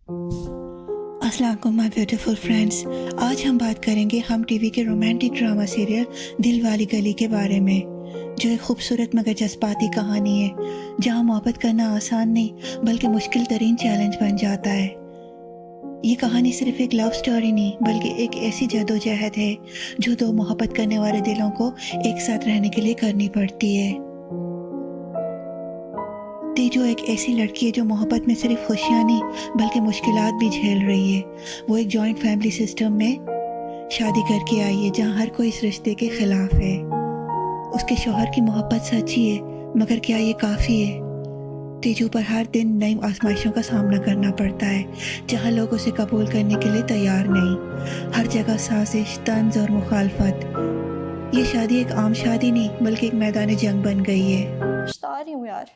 अस्सलाम वालेकुम my beautiful friends. आज हम बात करेंगे हम टीवी के रोमांटिक ड्रामा सीरियल दिल वाली गली के बारे में, जो एक खूबसूरत मगर जज्बाती कहानी है जहां मोहब्बत करना आसान नहीं बल्कि मुश्किल तरीन चैलेंज बन जाता है। ये कहानी सिर्फ एक लव स्टोरी नहीं बल्कि एक ऐसी जदोजहद है जो दो मोहब्बत करने वाले दिलों को एक साथ रहने के लिए करनी पड़ती है। तेजो एक ऐसी लड़की है जो मोहब्बत में सिर्फ खुशियाँ नहीं बल्कि मुश्किलात भी झेल रही है। वो एक जॉइंट फैमिली सिस्टम में शादी करके आई है जहाँ हर कोई इस रिश्ते के खिलाफ है। उसके शौहर की मोहब्बत सच्ची है, मगर क्या ये काफ़ी है? तेजो पर हर दिन नई आजमाइशों का सामना करना पड़ता है, जहाँ लोग उसे कबूल करने के लिए तैयार नहीं। हर जगह साजिश, तंज और मुखालफत। ये शादी एक आम शादी नहीं बल्कि एक मैदान जंग बन गई है। पछता रही हूँ यार,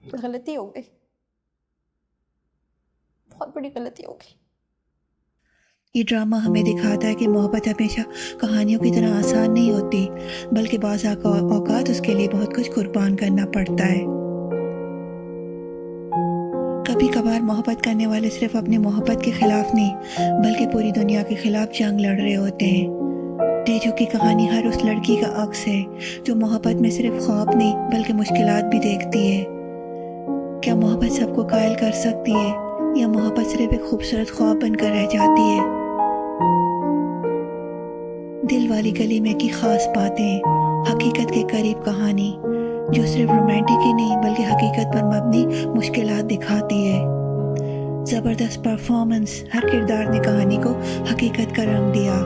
गलती हो गई, बहुत बड़ी गलती हो गई। ये ड्रामा हमें दिखाता है कि मोहब्बत हमेशा कहानियों की तरह आसान नहीं होती, बल्कि बाज़ औक़ात उसके लिए बहुत कुछ कुर्बान करना पड़ता है। कभी कभार मोहब्बत करने वाले सिर्फ अपनी मोहब्बत के खिलाफ नहीं बल्कि पूरी दुनिया के खिलाफ जंग लड़ रहे होते हैं। तेजो की कहानी हर उस लड़की का अक्स है जो मोहब्बत में सिर्फ ख्वाब नहीं बल्कि मुश्किलात भी देखती है। क्या मोहब्बत सबको कायल कर सकती है या मोहब्बत सिर्फ एक खूबसूरत ख्वाब बनकर रह जाती है? दिल वाली गली में की खास बातें, हकीकत के करीब कहानी जो सिर्फ रोमांटिक ही नहीं बल्कि हकीकत पर मबनी मुश्किलात दिखाती है। ज़बरदस्त परफॉर्मेंस, हर किरदार ने कहानी को हकीकत का रंग दिया।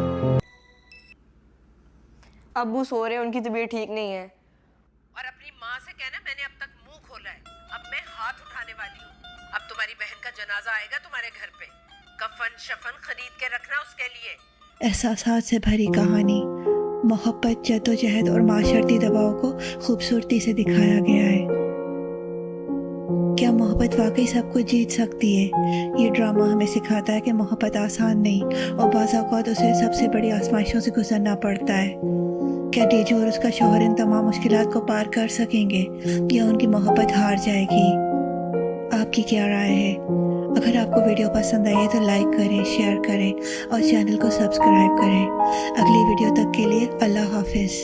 अब्बू सो रहे हैं, उनकी तबीयत ठीक नहीं है। और अपनी माँ से कहना मैंने अब तक मुंह खोला है, अब मैं हाथ उठाने वाली हूँ। अब तुम्हारी बहन का जनाजा आएगा तुम्हारे घर पे, कफन शफन खरीद के रखना उसके लिए। एहसासात से भरी कहानी, मोहब्बत, जद्दोजहद और माशरती दबाव को खूबसूरती से दिखाया गया है। क्या मोहब्बत वाकई सब कुछ जीत सकती है? ये ड्रामा हमें सिखाता है कि मोहब्बत आसान नहीं और बाज़ औक़ात उसे सबसे बड़ी आजमाइशों से गुजरना पड़ता है। क्या तेजो और उसका शौहर इन तमाम मुश्किलात को पार कर सकेंगे या उनकी मोहब्बत हार जाएगी? आपकी क्या राय है? अगर आपको वीडियो पसंद आई है तो लाइक करें, शेयर करें और चैनल को सब्सक्राइब करें। अगली वीडियो तक के लिए अल्लाह हाफिज़।